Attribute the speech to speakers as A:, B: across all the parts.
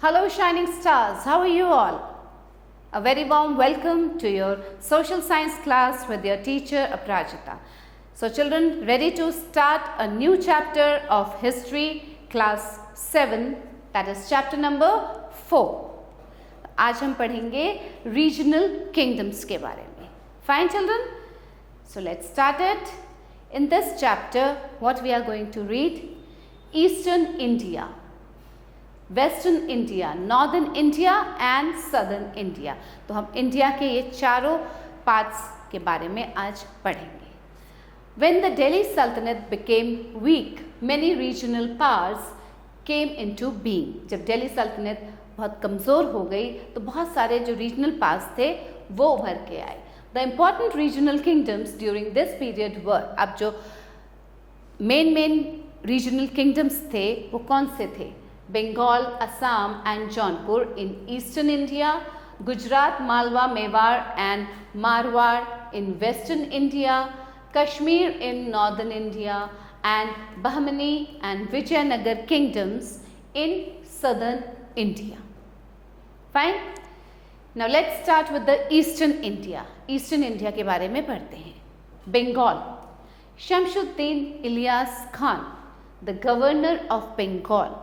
A: Hello shining stars, how are you all? A very warm welcome to your social science class with your teacher Aprajita. So children, ready to start a new chapter of history class 7, that is chapter number 4. आज हम पढ़ेंगे regional kingdoms के बारे में. Fine children? So let's start it. In this chapter, what we are going to read? Eastern India, Western India, Northern India and Southern India. तो हम India के ये चारों पार्ट्स के बारे में आज पढ़ेंगे. When the Delhi Sultanate became weak, many regional powers came into being. जब दिल्ली सल्तनत बहुत कमज़ोर हो गई तो बहुत सारे जो रीजनल पावर्स थे वो उभर के आए. The important regional kingdoms during this period were, अब जो मेन रीजनल किंगडम्स थे वो कौन से थे? Bengal, Assam and Jaunpur in eastern India, Gujarat, Malwa, Mewar and Marwar in western India, Kashmir in northern India and Bahmani and Vijayanagara kingdoms in southern India. Fine. Now let's start with the eastern India. Eastern India के बारे में पढ़ते हैं. Bengal, Shamsuddin Ilyas Khan, the governor of Bengal.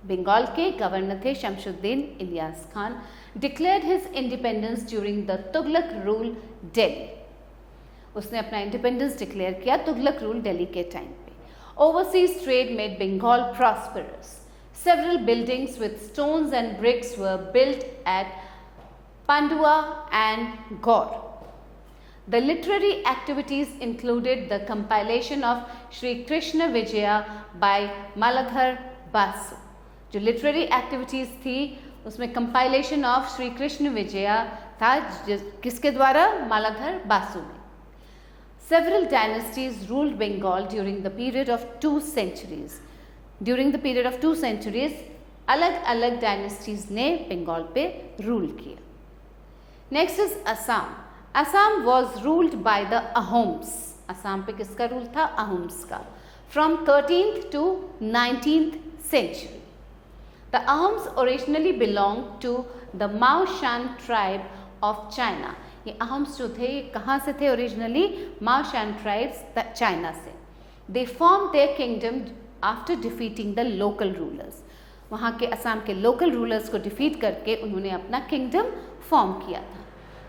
A: Bengal के गवर्नर थे Shamsuddin Ilyas Khan. Declared his independence during the Tughlaq rule Delhi. उसने अपना इंडिपेंडेंस डिक्लेयर किया तुगलक रूल दिल्ली के टाइम पे. Overseas trade made Bengal prosperous. Several buildings with stones and bricks were built at Pandua and Gaur. The literary activities included the compilation of Sri Krishna Vijaya by Maladhar Basu. जो literary activities थी उसमें compilation of Shri Krishna Vijaya था, किसके द्वारा? मालाधर बासु ने. Several dynasties ruled Bengal during the period of 2 centuries. During the period of 2 centuries अलग अलग dynasties ने बंगाल पे रूल किया. Next is Assam. Assam was ruled by the Ahoms. Assam पे किसका रूल था? अहोम्स का. From 13th to 19th century. The Ahoms originally belong to the Maoshan tribe of China. ये अहोम्स जो थे ये कहाँ से थे ओरिजिनली? माओशान ट्राइब्स चाइना से. They form there kingdom after defeating the local rulers. वहाँ के असम के लोकल रूलर्स को डिफीट करके उन्होंने अपना किंगडम फॉर्म किया था.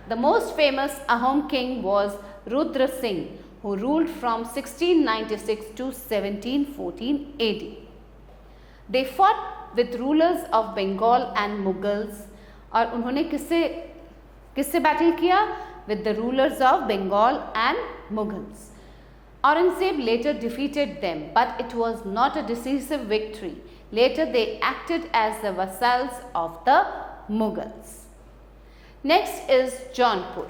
A: The most famous Ahom king was Rudra Singh, who ruled from 1696 to 1714 AD. They fought with rulers of Bengal and Mughals. और उन्होंने किससे बैटल किया? With the rulers of Bengal and Mughals. Aurangzeb later defeated them, but it was not a decisive victory. Later they acted as the vassals of the Mughals. Next is Jaunpur.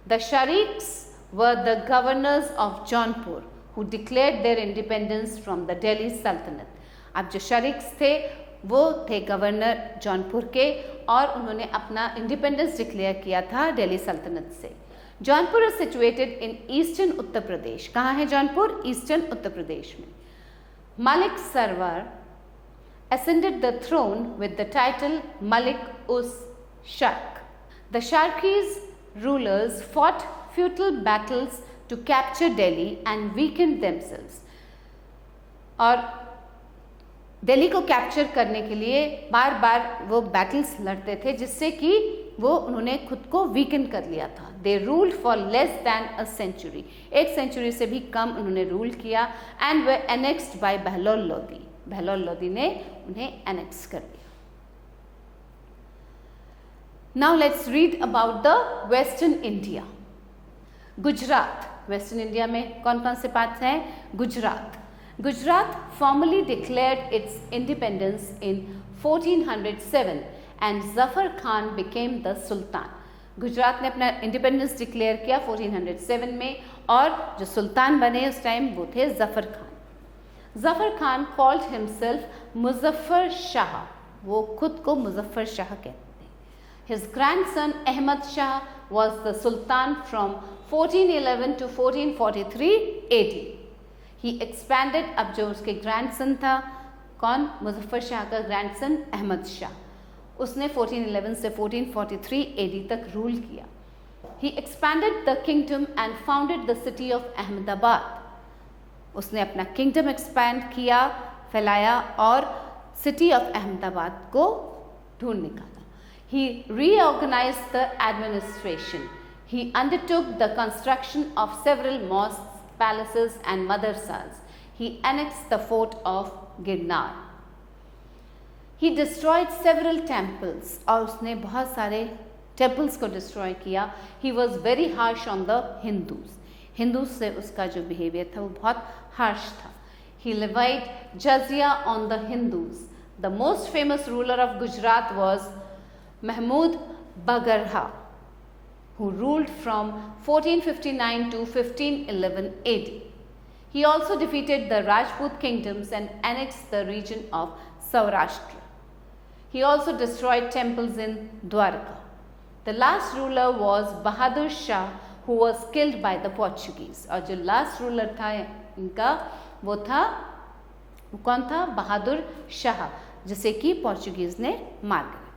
A: The Shariks were the governors of Jaunpur who declared their independence from the Delhi Sultanate. अब जो शरीक्स थे वो थे governor Jaunpur के और उन्होंने अपना independence declare किया था दिल्ली सल्तनत से. Jaunpur is situated in eastern Uttar Pradesh. कहाँ है जौनपुर? ईस्टर्न उत्तर प्रदेश में. Malik Sarwar ascended the throne with the title Malik us Shark. The Sharkis rulers fought futile battles to capture Delhi and weaken themselves. और दिल्ली को कैप्चर करने के लिए बार बार वो बैटल्स लड़ते थे जिससे कि वो उन्होंने खुद को वीकन कर लिया था. They ruled for less than a century. 1 century से भी कम उन्होंने रूल किया. And were annexed by Bahlol Lodi. Bahlol Lodi ने उन्हें एनेक्स कर दिया. Now let's read about the western India. Gujarat. Western India में कौन कौन से पार्ट्स हैं? Gujarat. Gujarat formally declared its independence in 1407 and Zafar Khan became the Sultan. Gujarat ने अपना इंडिपेंडेंस डिक्लेयर किया 1407 में और जो सुल्तान बने उस टाइम वो थे जफर खान. Zafar Khan called himself Muzaffar Shah. वो खुद को मुजफ्फर शाह कहते हैं. His grandson Ahmad Shah was the sultan from 1411 to 1443 AD. He expanded. अब जो उसके ग्रैंडसन था कौन? मुजफ्फर शाह का ग्रैंडसन अहमद शाह। उसने 1411 से 1443 AD तक रूल किया। He expanded the kingdom and founded the city of Ahmedabad. उसने अपना किंगडम एक्सपैंड किया, फैलाया और सिटी ऑफ अहमदाबाद को ढूंढ निकाला। He reorganized the administration. He undertook the construction of several mosques, palaces and madrasas. He annexed the fort of Girnar. He destroyed several temples और उसने बहुत सारे टेम्पल्स को डिस्ट्रॉय किया। He was very harsh on the Hindus. Hindu से उसका जो behaviour था वो बहुत हार्श था। He levied jizya on the Hindus. The most famous ruler of Gujarat was Mahmud Bagarha, who ruled from 1459 to 1511 AD. He also defeated the Rajput kingdoms and annexed the region of Saurashtra. He also destroyed temples in Dwarka. The last ruler was Bahadur Shah, who was killed by the Portuguese. और जो last ruler था इनका वो कौन था? बहादुर शाह, जिसे कि Portuguese ने मार दिया।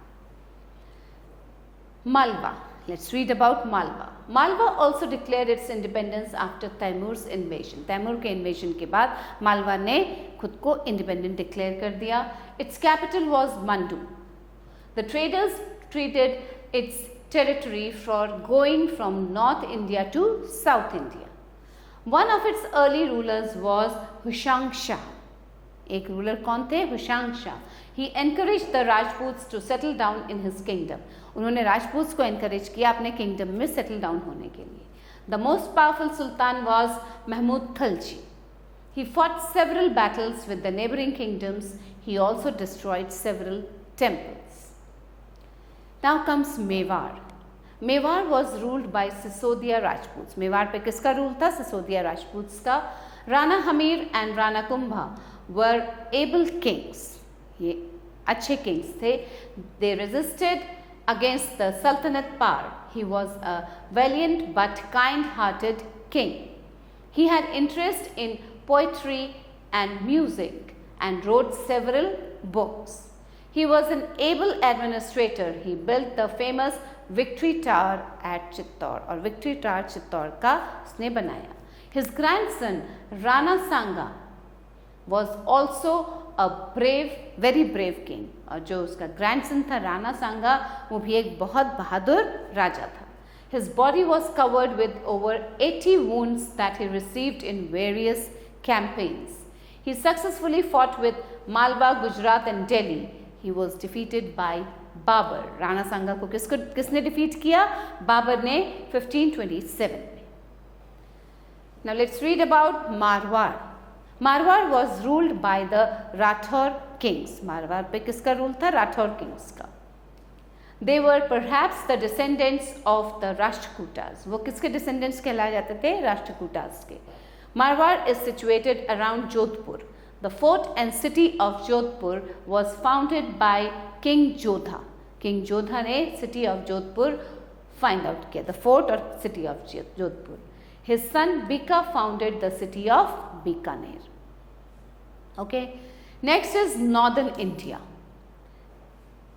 A: Malwa. Let's read about Malwa. Malwa also declared its independence after Taimur's invasion. Taimur के इन्वेजन के बाद मालवा ने खुद को इंडिपेंडेंट डिक्लेयर कर दिया। Its capital was Mandu. The traders treated its territory for going from North India to South India. One of its early rulers was Hushang Shah. एक ruler कौन थे? Hushang Shah. He encouraged the Rajputs to settle down in his kingdom. उन्होंने राजपूत्स को encourage किया अपने kingdom में settle down होने के लिए। The most powerful sultan was Mahmud Khalji. He fought several battles with the neighboring kingdoms. He also destroyed several temples. Now comes Mewar. Mewar was ruled by Sisodia Rajputs. Mewar पे किसका rule था? सिसोदिया राजपूत्स का। Rana Hamir and Rana Kumbha were able kings. ये अच्छे kings थे। They resisted against the Sultanate power. He was a valiant but kind-hearted king. He had interest in poetry and music and wrote several books. He was an able administrator. He built the famous Victory Tower at Chittor और Victory Tower Chittor का उसने बनाया। His grandson Rana Sanga was also a brave, very brave king. और जो उसका grandson था राणा सांगा वो भी एक बहुत बहादुर राजा था। His body was covered with over 80 wounds that he received in various campaigns. He successfully fought with Malwa, Gujarat and Delhi. He was defeated by Babar. Rana सांगा को किसने डिफीट किया? बाबर ने 1527 में। Now let's read about Marwar. Marwar was ruled by the Rathor kings. Marwar पे किसका rule था? Rathore Kings का। They were perhaps the descendants of the Rashtrakutas. वो किसके descendants कहलाए जाते थे? राष्ट्रकूटास के। Marwar is situated around Jodhpur. The fort and city of Jodhpur was founded by King Jodha. King Jodha ने city of Jodhpur find out किया, the fort or city of Jodhpur. His son Bika founded the city of Bikaner. Okay. Next is northern India.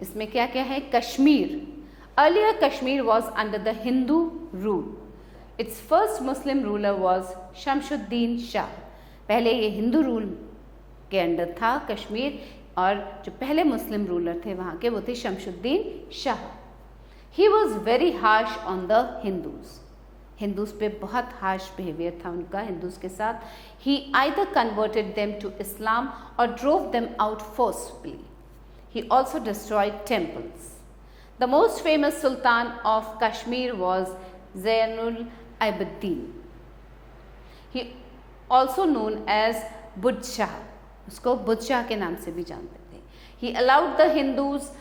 A: इसमें क्या क्या है? Kashmir. Earlier Kashmir was under the Hindu rule. Its first Muslim ruler was Shamshuddin Shah. पहले ये Hindu rule के under था कश्मीर और जो पहले मुस्लिम रूलर थे वहाँ के वो थे Shamsuddin Shah. He was very harsh on the Hindus. Hindus पे बहुत हार्श बिहेवियर था उनका हिंदूस के साथ। He either converted them to Islam or drove them out forcibly. He also destroyed temples. The most famous sultan of Kashmir was Zainul Abidin. He also known as Buddh Shah. उसको बुद्ध शाह के नाम से भी जानते थे। He allowed the Hindus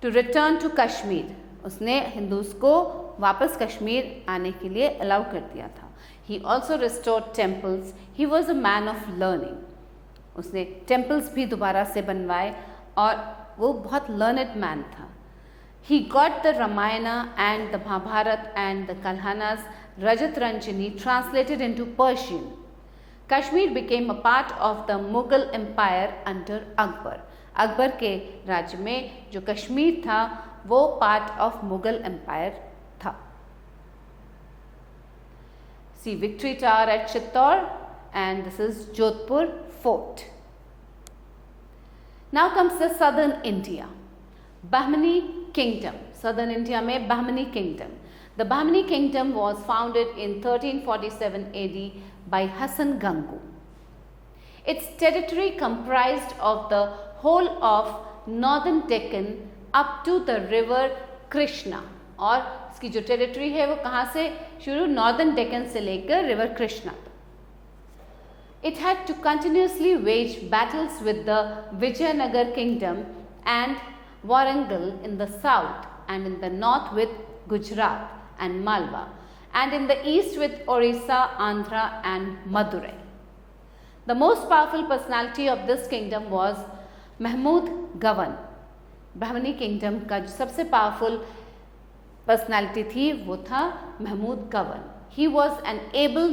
A: to return to Kashmir. उसने Hindus को वापस कश्मीर आने के लिए अलाउ कर दिया था। He also restored temples. He was a man of learning. उसने टेम्पल्स भी दोबारा से बनवाए और वो बहुत learned man था। He got the Ramayana and the Mahabharata and the Kalhanas Rajat Ranjini translated into Persian. Kashmir became a part of the Mughal Empire under Akbar. Akbar के राज्य में जो कश्मीर था वो पार्ट ऑफ मुगल एम्पायर था. See Victory Tower at Chittor, and this is Jodhpur Fort. Now comes the southern India, Bahmani Kingdom. Southern India में Bahmani Kingdom. The Bahmani Kingdom was founded in 1347 AD by Hassan Gangu. Its territory comprised of the whole of northern Deccan up to the river Krishna. और इसकी जो territory है वो कहाँ से शुरू, northern Deccan से लेकर river Krishna. It had to continuously wage battles with the Vijayanagar kingdom and Warangal in the south, and in the north with Gujarat and Malwa, and in the east with Orissa, Andhra and Madurai. The most powerful personality of this kingdom was Mahmud Gawan. Bahmani kingdom का जो सबसे powerful personality थी वो था महमूद गवन. He was an able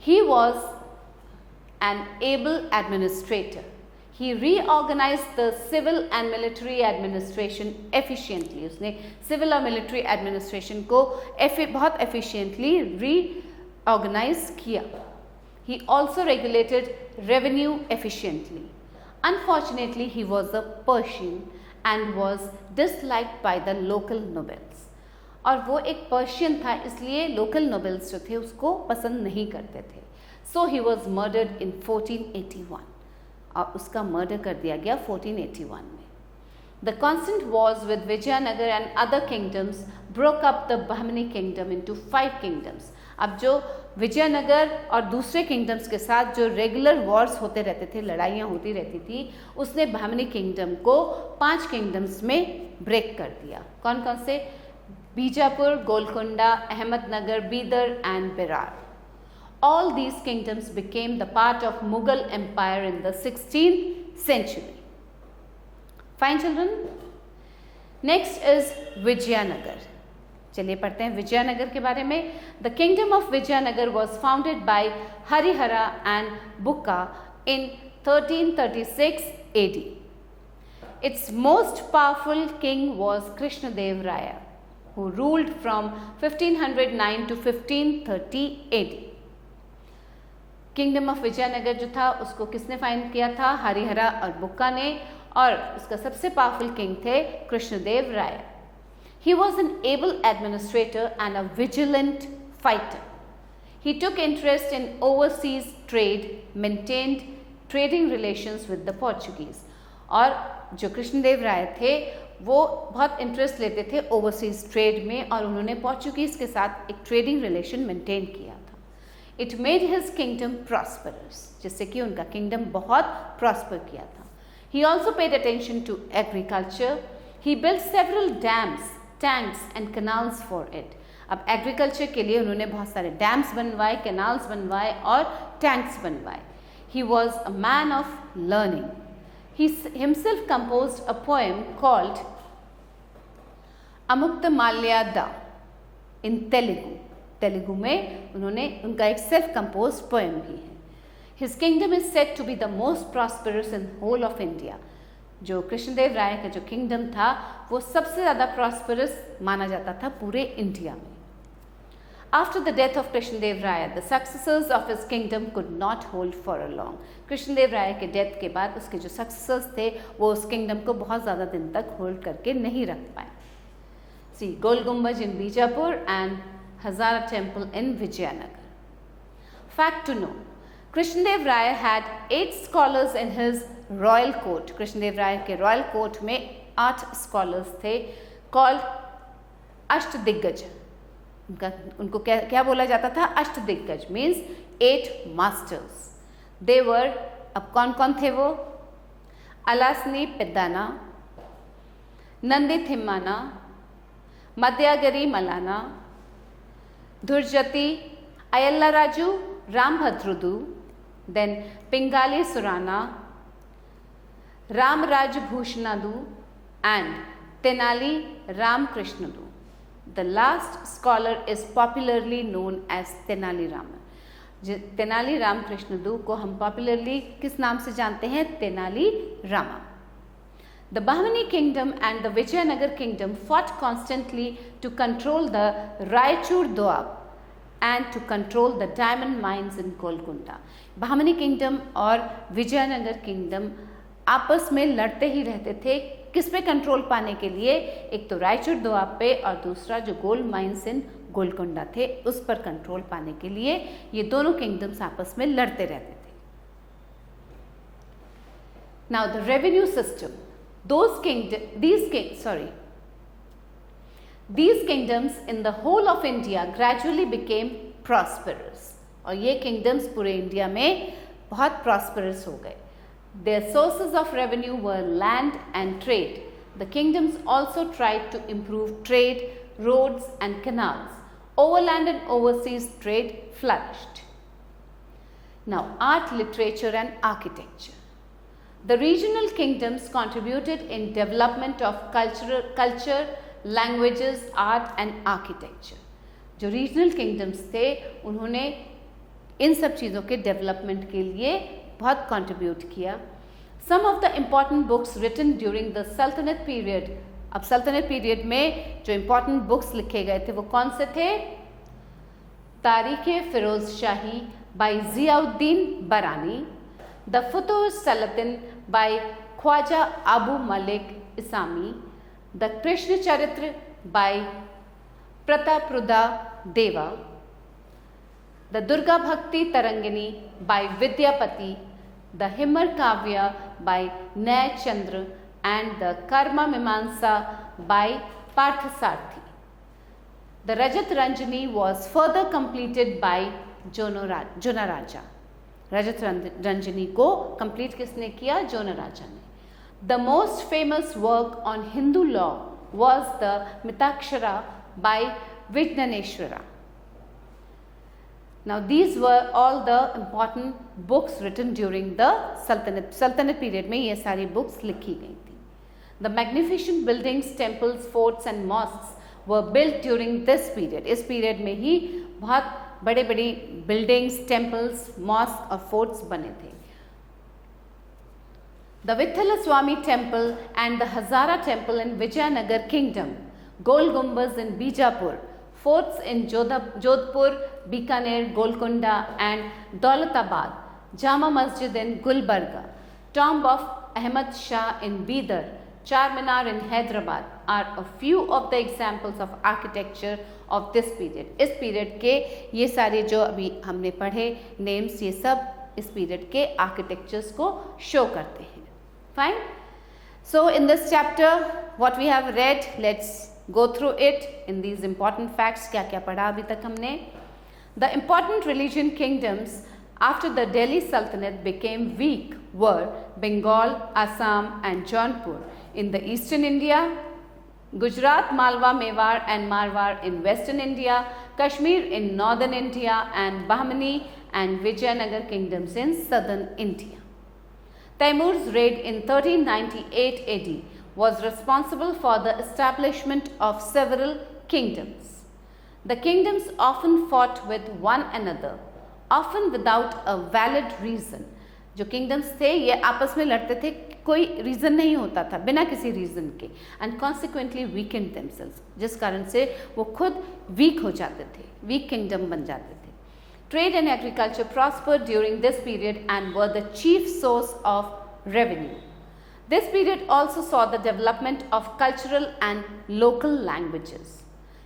A: He was an able administrator. He reorganized the civil and military administration efficiently. उसने civil और military administration को बहुत efficiently reorganize किया. He also regulated revenue efficiently. Unfortunately, he was a Persian and was disliked by the local nobles. और वो एक Persian था इसलिए लोकल नोबल्स जो थे उसको पसंद नहीं करते थे. So he was murdered in 1481 और उसका मर्डर कर दिया गया 1481 में. The constant wars with Vijayanagar and other kingdoms broke up the Bahmani kingdom into 5 kingdoms. अब जो विजयनगर और दूसरे किंगडम्स के साथ जो रेगुलर वॉर्स होते रहते थे, लड़ाइयाँ होती रहती थी, उसने bahmani किंगडम को 5 किंगडम्स में ब्रेक कर दिया. कौन कौन से? Bijapur, Golconda, Ahmednagar, Bidar and Berar. All these kingdoms became the part of Mughal Empire in the 16th century. Fine children? Next is Vijayanagar. चलिए पढ़ते हैं विजयनगर के बारे में. The kingdom of Vijayanagar was founded by Harihara and Bukka in 1336 AD. Its most powerful king was Krishnadev Raya, who ruled from 1509 to 1530 AD. Kingdom of Vijayanagara जो था उसको किसने फाइंड किया था? हरिहरा और बुक्का ने, और उसका सबसे पावरफुल किंग थे कृष्णदेव राय. He was an able administrator and a vigilant fighter. He took interest in overseas trade, maintained trading relations with the Portuguese. और जो कृष्णदेव राय थे वो बहुत इंटरेस्ट लेते थे ओवरसीज ट्रेड में, और उन्होंने पोर्चुगीज के साथ एक ट्रेडिंग रिलेशन मेंटेन किया था. It made his kingdom prosperous, जिससे कि उनका किंगडम बहुत प्रॉस्पर किया था. He also paid attention to agriculture. He built several dams, tanks and canals for it. अब एग्रीकल्चर के लिए उन्होंने बहुत सारे डैम्स बनवाए, कैनाल्स बनवाए और टैंक्स बनवाए. He was a man of learning. He himself composed a poem called Amukta in Telugu. Telugu में उन्होंने उनका एक सेल्फ कंपोज्ड पोएम भी है. His kingdom is said to be the most prosperous in whole of India. जो कृष्णदेव राय का जो kingdom था वो सबसे ज़्यादा प्रॉस्परस माना जाता था पूरे इंडिया में. After the death of Krishnadev Raya, the successors of his kingdom could not hold for a long. Krishnadeva राय के डेथ के बाद उसके जो सक्सेसर्स थे वो उस किंगडम को बहुत ज़्यादा दिन तक होल्ड करके नहीं रख पाए. See, गोल गुम्बज in Bijapur and Hazara temple in Vijayanagar. Fact to know: Krishnadev Raya had 8 scholars in his royal court. Krishnadeva राय के रॉयल कोर्ट में 8 स्कॉलर्स थे, called अष्टदिग्गज. उनको क्या बोला जाता था? अष्टदिग्गज मीन्स 8 मास्टर्स. दे वर, अब कौन कौन थे वो? Allasani Peddana, Nandi Thimmana, Madayagari Mallana, Dhurjati, Ayyala Raju, Ramabhadrudu, then Pingali Surana, Ramaraja Bhushanudu and Tenali Ramakrishnudu. The last scholar is popularly known as Tenali Rama. Tenali Rama Krishnudu को हम पॉपुलरली किस नाम से जानते हैं? Tenali Rama. The Bahmani kingdom and the Vijayanagar kingdom fought constantly to control the Raichur Doab and to control the diamond mines in Golconda. Bahmani kingdom और Vijayanagar kingdom आपस में लड़ते ही रहते थे. किस पे कंट्रोल पाने के लिए? एक तो रायचूर दोआब पे और दूसरा जो गोल्ड माइंस इन गोलकोंडा थे उस पर कंट्रोल पाने के लिए ये दोनों किंगडम्स आपस में लड़ते रहते थे. Now the revenue system. These kingdoms in the whole of India gradually became prosperous. और ये kingdoms पूरे इंडिया में बहुत prosperous हो गए. Their sources of revenue were land and trade. The kingdoms also tried to improve trade, roads and canals. Overland and overseas trade flourished. Now, art, literature and architecture. The regional kingdoms contributed in development of culture, languages, art and architecture. जो regional kingdoms थे उन्होंने इन सब चीज़ों के development के लिए बहुत contribute किया. Some of the important books written during the Sultanate period. अब सल्तनत पीरियड में जो important books लिखे गए थे वो कौन से थे? तारीख़ फ़िरोज़ शाही by Ziauddin Barani, The Futuh Salatin by Khwaja Abu Malik Isami, The Krishna Charitra by Pratapruddha Deva, The Durga Bhakti Tarangini by Vidyapati, The Himar Kavya by Nay Chandra and the Karma Mimamsa by Parthasarthi. The Rajat Ranjani was further completed by Jonaraja. Rajat Ranjani को complete किसने किया? जोनराजा ने. The most famous work on Hindu law was the Mitakshara by Vijnaneshwara. Now these were all the important books written during the Sultanate period में ये सारी books लिखी गई थी. The magnificent buildings, temples, forts and mosques were built during this period. इस period में ही बहुत बड़े बड़ी buildings, temples, mosques और forts बने थे. The Vithala Swami temple and the Hazara temple in Vijayanagar kingdom, Gol Gumbaz in Bijapur, forts in Jodhpur, Bikaner, Golconda and Daulatabad, Jama Masjid in Gulbarga, tomb of Ahmad Shah in Bidar, Charminar in Hyderabad are a few of the examples of architecture of this period. इस period के ये सारे जो अभी हमने पढ़े names ये सब इस period के architectures को show करते हैं. Fine. So in this chapter what we have read, let's go through it in these important facts. क्या क्या पढ़ा अभी तक हमने? The important religion kingdoms after the Delhi Sultanate became weak were Bengal, Assam and Jaunpur in the eastern India, Gujarat, Malwa, Mewar and Marwar in western India, Kashmir in northern India and Bahmani and Vijayanagar kingdoms in southern India. Taimur's raid in 1398 AD was responsible for the establishment of several kingdoms. The kingdoms often fought with one another, often without a valid reason. जो kingdoms थे ये आपस में लड़ते थे, कोई reason नहीं होता था, बिना किसी reason के, and consequently weakened themselves, जिस कारण से वो खुद weak हो जाते थे, weak kingdom बन जाते थे. Trade and agriculture prospered during this period and were the chief source of revenue. This period also saw the development of cultural and local languages.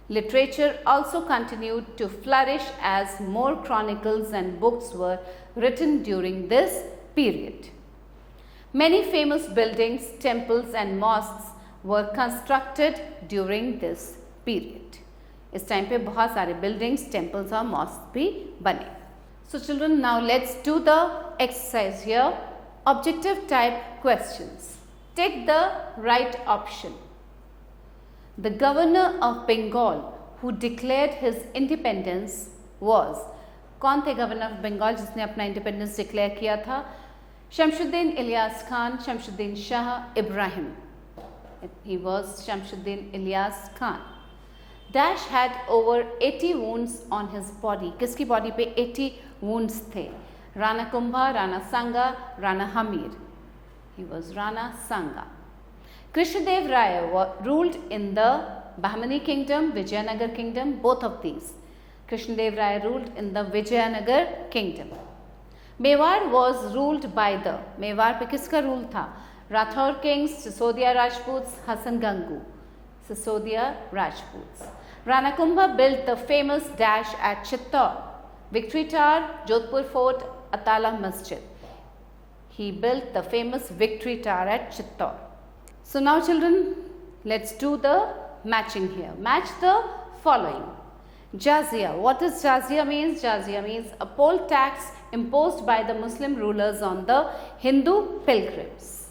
A: Literature also continued to flourish as more chronicles and books were written during this period. Many famous buildings, temples and mosques were constructed during this period. इस time पे बहुत सारे buildings, temples और mosques भी बने. So children, now let's do the exercise here. Objective type questions. Take the right option. The governor of Bengal who declared his independence was, कौन थे governor of Bengal जिसने अपना independence declare किया था? Shamsuddin Ilyas Khan, Shamsuddin Shah Ibrahim. He was Shamsuddin Ilyas Khan. Dash had over 80 wounds on his body. किसकी body पे 80 wounds थे? Rana Kumbha, Rana Sanga, Rana Hamir. He was Rana Sanga. Krishnadev Raya ruled in the Bahmani kingdom, Vijayanagar kingdom, both of these. Krishnadev Raya ruled in the Vijayanagar kingdom. Mewar was ruled by the, Mewar पे किसका rule था? Rathore kings, Sisodia Rajputs, Hasan Gangu. Sisodia Rajputs. Rana Kumbha built the famous Dash at Chittor, Victory Tower, Jodhpur Fort, Atala Masjid. He built the famous Victory Tower at Chittor. So now children, let's do the matching here. Match the following. Jazia. What does Jazia means? Jazia means a poll tax imposed by the Muslim rulers on the Hindu pilgrims.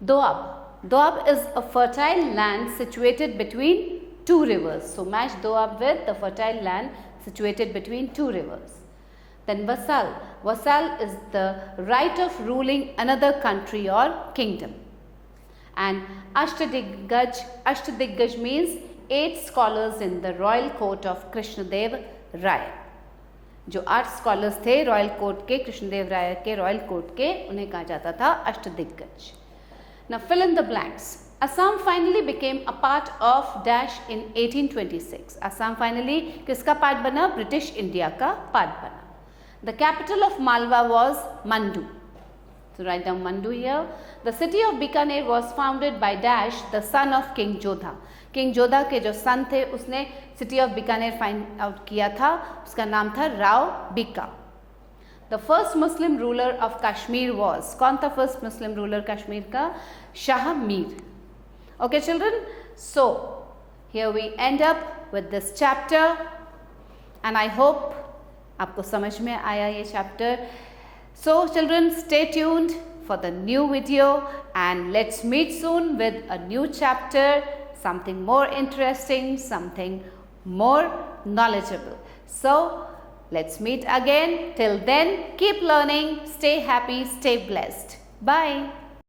A: Doab. Doab is a fertile land situated between two rivers. So match Doab with the fertile land situated between two rivers. Then Vasal. Vasal is the right of ruling another country or kingdom. And Ashtadiggaj. Ashtadiggaj means 8 scholars in the royal court of Krishnadev Raya. जो 8 scholars थे royal court के, कृष्णदेव राय के royal court के, उन्हें कहा जाता था अष्टदिग्गज. Now fill in the blanks. Assam finally became a part of Dash in 1826. Assam finally किसका पार्ट बना? ब्रिटिश इंडिया का पार्ट बना. The capital of Malwa was Mandu. So write down Mandu here. The city of Bikaner was founded by Dash, the son of King Jodha. King Jodha के जो सन थे उसने city of Bikaner find out किया था, उसका नाम था Rao Bika. The first Muslim ruler of Kashmir was, कौन था फर्स्ट मुस्लिम रूलर कश्मीर का? Shah Mir. Okay children, so here we end up with this chapter and I hope आपको समझ में आया ये chapter. So children, stay tuned for the new video and let's meet soon with a new chapter, something more interesting, something more knowledgeable. So let's meet again. Till then, keep learning, stay happy, stay blessed. Bye.